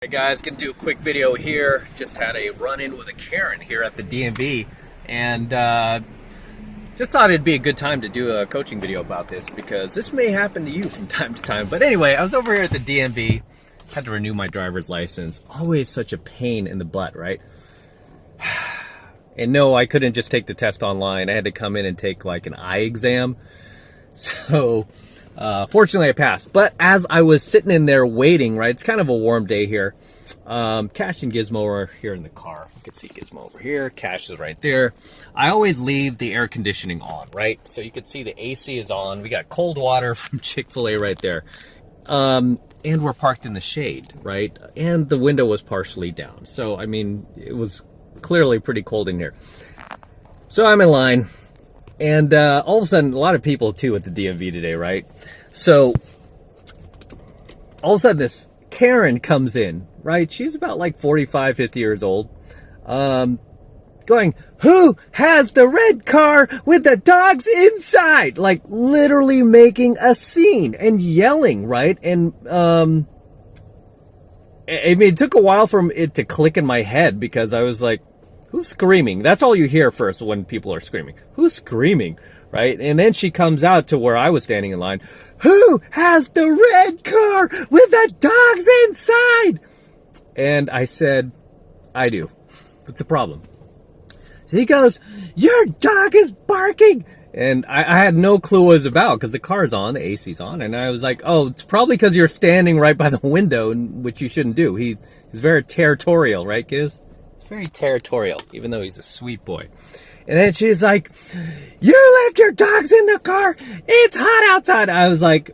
Hey guys, gonna do a quick video here. Just had a run-in with a Karen here at the DMV, and just thought it'd be a good time to do a coaching video about this because this may happen to you from time to time. But anyway, I was over here at the DMV, had to renew my driver's license. Always such a pain in the butt, right? And no, I couldn't just take the test online. I had to come in and take like an eye exam. So fortunately I passed. But as I was sitting in there waiting, right, it's kind of a warm day here. Cash and Gizmo are here in the car. You can see Gizmo over here. Cash is right there. I always leave the air conditioning on, right? So you can see the AC is on. We got cold water from Chick-fil-A right there. And we're parked in the shade, right? And the window was partially down. So, I mean, it was clearly pretty cold in here. So I'm in line. And all of a sudden, a lot of people, too, at the DMV today, right? So all of a sudden, this Karen comes in, right? She's about like 45, 50 years old. Going, who has the red car with the dogs inside? Like literally making a scene and yelling, right? And I mean, it took a while for it to click in my head because I was like, who's screaming? That's all you hear first when people are screaming. Who's screaming, right? And then she comes out to where I was standing in line. Who has the red car with the dogs inside? And I said, I do. What's the problem? So he goes, your dog is barking. And I had no clue what it was about because the car's on, the AC's on. And I was like, oh, it's probably because you're standing right by the window, which you shouldn't do. He's very territorial, right, Giz? Very territorial, even though he's a sweet boy. And then she's like, you left your dogs in the car. It's hot outside. I was like,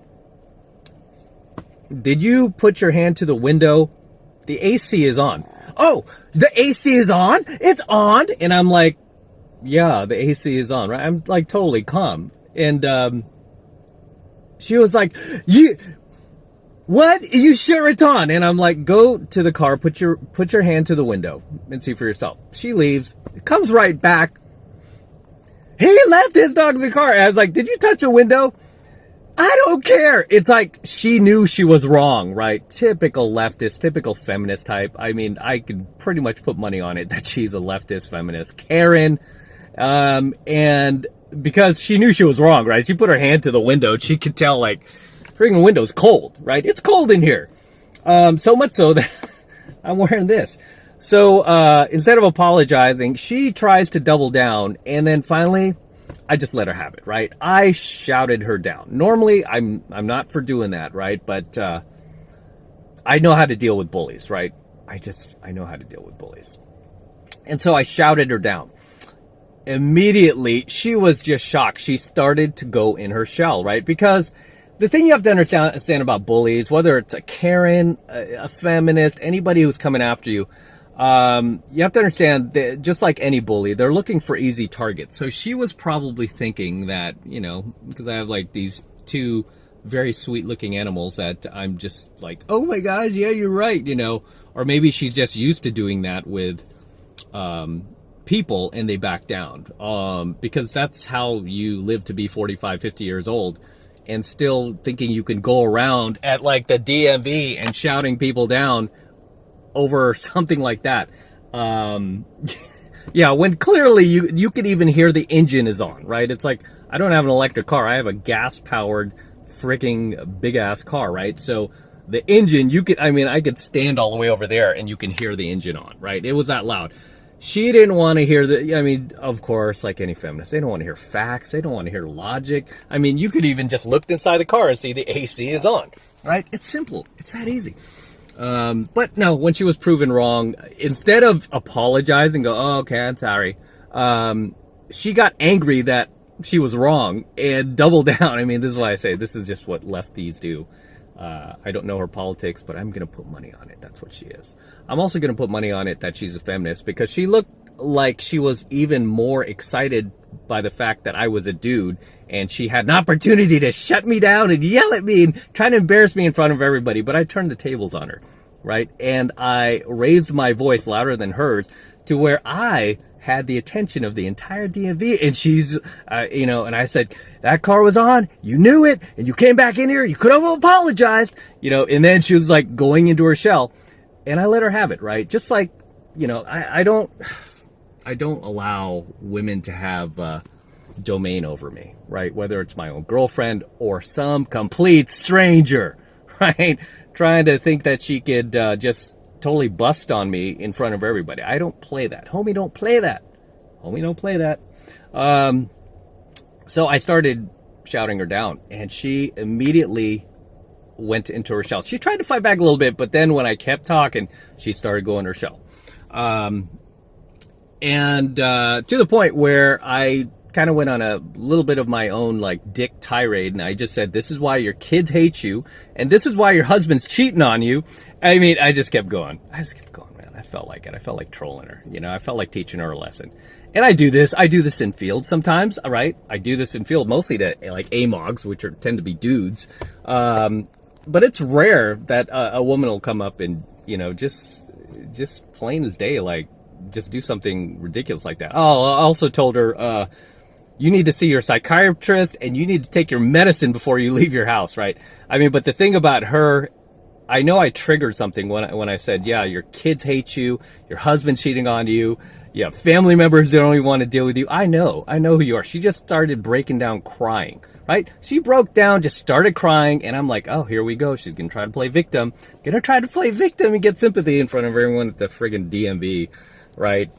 did you put your hand to the window? The AC is on. Oh, the AC is on? It's on? And I'm like, yeah, the AC is on, right? I'm like totally calm. And she was like, what? You sure it's on? And I'm like, go to the car, put your hand to the window and see for yourself. She leaves, comes right back. He left his dog in the car. And I was like, did you touch a window? I don't care. It's like she knew she was wrong, right? Typical leftist, typical feminist type. I mean, I could pretty much put money on it that she's a leftist feminist. Karen. And because she knew she was wrong, right? She put her hand to the window. She could tell like, freaking window's cold, right? It's cold in here. So much so that I'm wearing this. So instead of apologizing, she tries to double down. And then finally, I just let her have it, right? I shouted her down. Normally, I'm not for doing that, right? But I know how to deal with bullies, right? I know how to deal with bullies. And so I shouted her down. Immediately, she was just shocked. She started to go in her shell, right? Because the thing you have to understand about bullies, whether it's a Karen, a feminist, anybody who's coming after you, you have to understand that just like any bully, they're looking for easy targets. So she was probably thinking that, you know, because I have like these two very sweet looking animals that I'm just like, oh my gosh, yeah, you're right, you know, or maybe she's just used to doing that with people and they back down because that's how you live to be 45, 50 years old. And still thinking you can go around at like the DMV and shouting people down over something like that. Yeah, when clearly you can even hear the engine is on, right? It's like, I don't have an electric car. I have a gas-powered freaking big-ass car, right? So the engine, I could stand all the way over there and you can hear the engine on, right? It was that loud. She didn't want to hear of course, like any feminist, they don't want to hear facts. They don't want to hear logic. I mean, you could even just look inside the car and see the AC is on, right? It's simple. It's that easy. But no, when she was proven wrong, instead of apologizing, go, oh, okay, I'm sorry. She got angry that she was wrong and doubled down. I mean, this is why I say this is just what lefties do. I don't know her politics, but I'm going to put money on it. That's what she is. I'm also going to put money on it that she's a feminist because she looked like she was even more excited by the fact that I was a dude and she had an opportunity to shut me down and yell at me and try to embarrass me in front of everybody. But I turned the tables on her, right? And I raised my voice louder than hers to where I had the attention of the entire DMV, and she's, and I said, that car was on, you knew it, and you came back in here, you could have apologized, and then she was like going into her shell. and I let her have it, right? Just like, I don't allow women to have domain over me, right? Whether it's my own girlfriend or some complete stranger, right? Trying to think that she could just totally bust on me in front of everybody. I don't play that. Homie, don't play that. Homie, don't play that. So I started shouting her down, and she immediately went into her shell. She tried to fight back a little bit, but then when I kept talking, she started going her shell. And to the point where I kind of went on a little bit of my own like dick tirade, and I just said, this is why your kids hate you, and this is why your husband's cheating on you. I mean, I just kept going, man. I felt like it. I felt like trolling her. I felt like teaching her a lesson. And I do this in field sometimes, all right? I do this in field mostly to like AMOGs, which tend to be dudes. But it's rare that a woman will come up and, just plain as day, like, just do something ridiculous like that. Oh, I also told her, you need to see your psychiatrist and you need to take your medicine before you leave your house, right? I mean, but the thing about her, I know I triggered something when I said, yeah, your kids hate you, your husband's cheating on you, you have family members that don't even want to deal with you. I know who you are. She just started breaking down crying, right? She broke down, just started crying, and I'm like, oh, here we go. She's going to try to play victim. Gonna try to play victim and get sympathy in front of everyone at the friggin' DMV, right?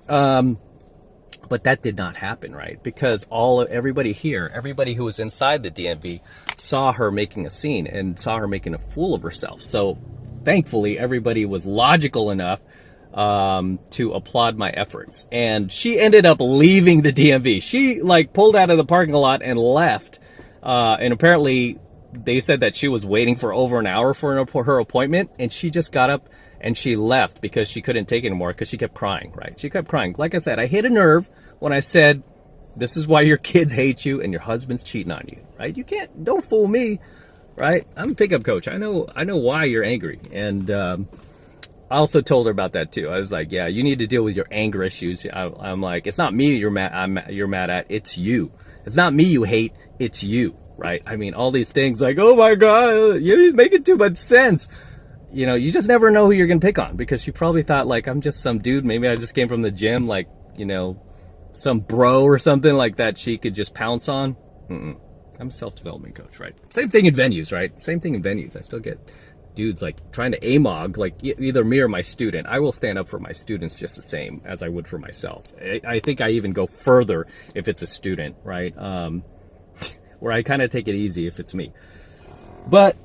But that did not happen, right? Because everybody here, everybody who was inside the DMV saw her making a scene and saw her making a fool of herself. So thankfully, everybody was logical enough to applaud my efforts. And she ended up leaving the DMV. She like pulled out of the parking lot and left. And apparently they said that she was waiting for over an hour for her appointment, and she just got up and she left because she couldn't take it anymore because she kept crying, right? She kept crying. Like I said, I hit a nerve when I said, this is why your kids hate you and your husband's cheating on you, right? Don't fool me, right? I'm a pickup coach. I know why you're angry. And I also told her about that too. I was like, yeah, you need to deal with your anger issues. I'm like, it's not me you're mad at, it's you. It's not me you hate, it's you, right? I mean, all these things like, oh my God, you're making too much sense. You just never know who you're going to pick on, because she probably thought like, I'm just some dude. Maybe I just came from the gym, like, some bro or something like that she could just pounce on. I'm a self-development coach, right? Same thing in venues, right? Same thing in venues. I still get dudes like trying to AMOG, like either me or my student. I will stand up for my students just the same as I would for myself. I think I even go further if it's a student, right? Where I kind of take it easy if it's me. But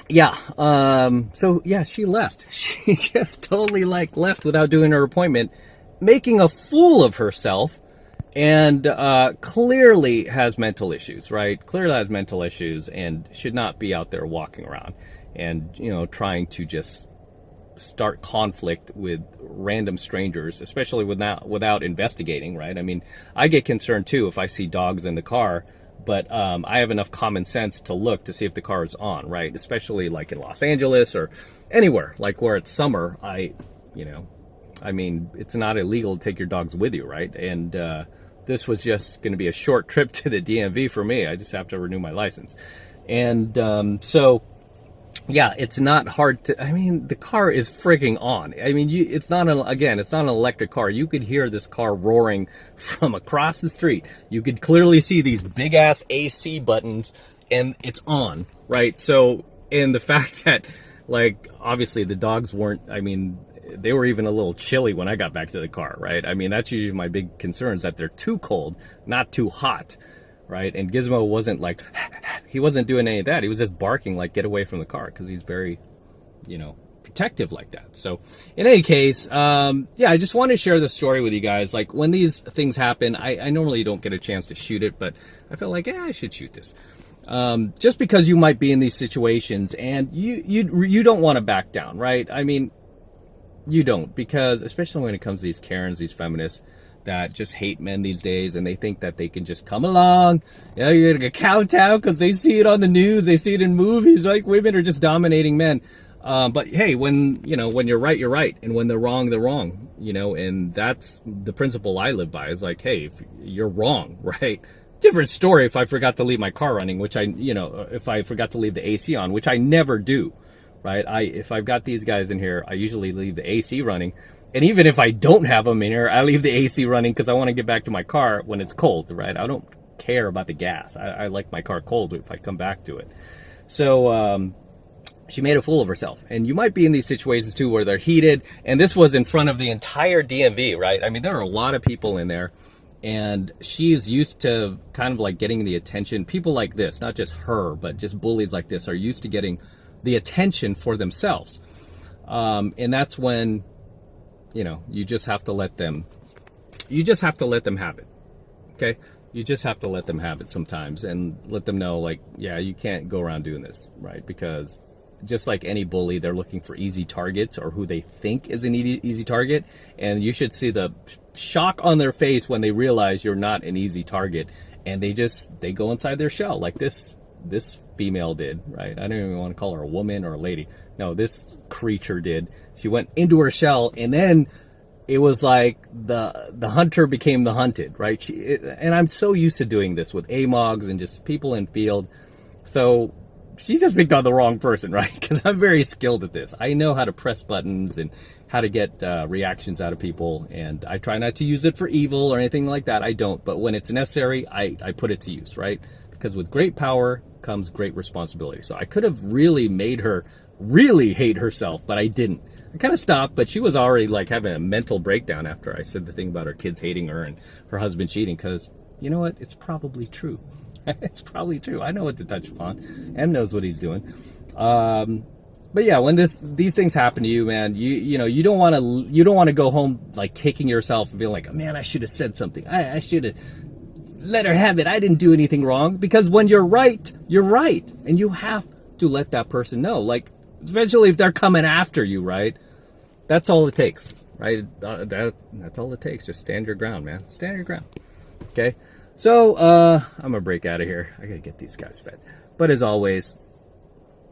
yeah, so yeah, she left. She just totally like left without doing her appointment, making a fool of herself, and clearly has mental issues, right? Clearly has mental issues and should not be out there walking around and, trying to just start conflict with random strangers, especially without investigating, right? I mean, I get concerned too if I see dogs in the car, but I have enough common sense to look to see if the car is on, right? Especially like in Los Angeles or anywhere, like where it's summer, I mean, it's not illegal to take your dogs with you, right? And this was just going to be a short trip to the DMV for me. I just have to renew my license. And so, yeah, it's not hard to, I mean, the car is freaking on. I mean, it's not an electric car. You could hear this car roaring from across the street. You could clearly see these big ass AC buttons, and it's on, right? So, and the fact that, like, obviously the dogs weren't, I mean, they were even a little chilly when I got back to the car, right? I mean, that's usually my big concern, is that they're too cold, not too hot, right? And Gizmo wasn't like, he wasn't doing any of that. He was just barking like, get away from the car, because he's very, protective like that. So in any case, yeah, I just want to share this story with you guys. Like, when these things happen, I normally don't get a chance to shoot it, but I felt like, I should shoot this. Just because you might be in these situations and you don't want to back down, right? I mean, you don't, because especially when it comes to these Karens, these feminists that just hate men these days, and they think that they can just come along, you're gonna get kowtow because they see it on the news, they see it in movies, like women are just dominating men. But hey, when you're right, you're right, and when they're wrong, and that's the principle I live by. Is like, hey, if you're wrong, right? Different story if I forgot to leave my car running, which if I forgot to leave the AC on, which I never do. right? If I've got these guys in here, I usually leave the AC running. And even if I don't have them in here, I leave the AC running because I want to get back to my car when it's cold, right? I don't care about the gas. I like my car cold if I come back to it. So she made a fool of herself. And you might be in these situations too where they're heated. And this was in front of the entire DMV, right? I mean, there are a lot of people in there. And she's used to kind of like getting the attention. People like this, not just her, but just bullies like this, are used to getting the attention for themselves. And that's when, you know, you just have to let them have it. Okay? You just have to let them have it sometimes and let them know, like, yeah, you can't go around doing this, right? Because just like any bully, they're looking for easy targets or who they think is an easy target. And you should see the shock on their face when they realize you're not an easy target. And they go inside their shell like this female did, right? I don't even want to call her a woman or a lady. No, this creature did. She went into her shell, and then it was like the hunter became the hunted, right? And I'm so used to doing this with AMOGs and just people in field. So she just picked on the wrong person, right? Because I'm very skilled at this. I know how to press buttons and how to get reactions out of people, and I try not to use it for evil or anything like that. I don't, but when it's necessary, I put it to use, right? Because with great power comes great responsibility. So I could have really made her really hate herself, but I didn't. I kind of stopped, but she was already like having a mental breakdown after I said the thing about her kids hating her and her husband cheating, because you know what? It's probably true. It's probably true. I know what to touch upon. M knows what he's doing. But yeah, when these things happen to you, man, you know, you don't want to go home like kicking yourself and being like, man, I should have said something. I should have let her have it. I didn't do anything wrong. Because when you're right, and you have to let that person know. Like, especially if they're coming after you, right? That's all it takes, right? That's all it takes. Just stand your ground, man. Stand your ground. Okay. So I'm gonna break out of here. I gotta get these guys fed. But as always,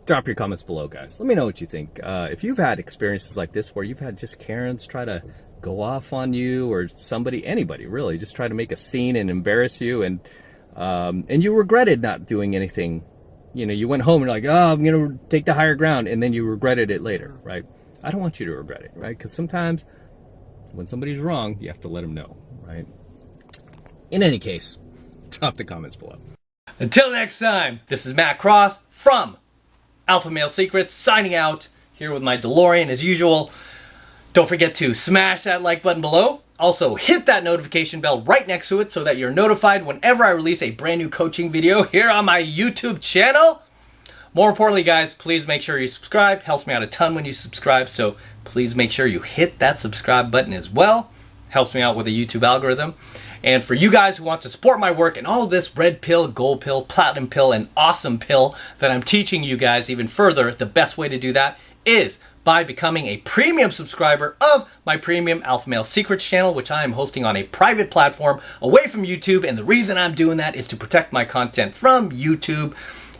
drop your comments below, guys. Let me know what you think. If you've had experiences like this where you've had just Karens try to go off on you, or anybody really, just try to make a scene and embarrass you, and you regretted not doing anything. You know, you went home and you're like, oh, I'm gonna take the higher ground, and then you regretted it later, right? I don't want you to regret it, right? Because sometimes when somebody's wrong, you have to let them know, right? In any case, drop the comments below. Until next time, this is Matt Cross from AlphaMaleSecrets signing out here with my DeLorean as usual. Don't forget to smash that like button below. Also, hit that notification bell right next to it so that you're notified whenever I release a brand new coaching video here on my YouTube channel. More importantly, guys, please make sure you subscribe. Helps me out a ton when you subscribe, so please make sure you hit that subscribe button as well. Helps me out with the YouTube algorithm. And for you guys who want to support my work and all of this red pill, gold pill, platinum pill, and awesome pill that I'm teaching you guys even further, the best way to do that is by becoming a premium subscriber of my premium AlphaMaleSecrets channel, which I am hosting on a private platform away from YouTube. And the reason I'm doing that is to protect my content from YouTube.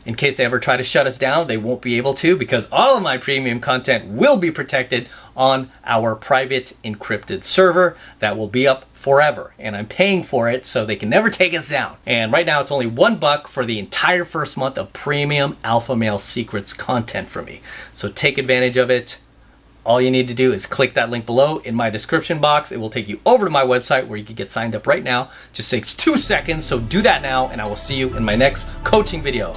In case they ever try to shut us down, they won't be able to, because all of my premium content will be protected on our private encrypted server that will be up forever. And I'm paying for it so they can never take us down. And right now it's only $1 for the entire first month of premium AlphaMaleSecrets content for me. So take advantage of it. All you need to do is click that link below in my description box. It will take you over to my website where you can get signed up right now. Just takes 2 seconds, so do that now, and I will see you in my next coaching video.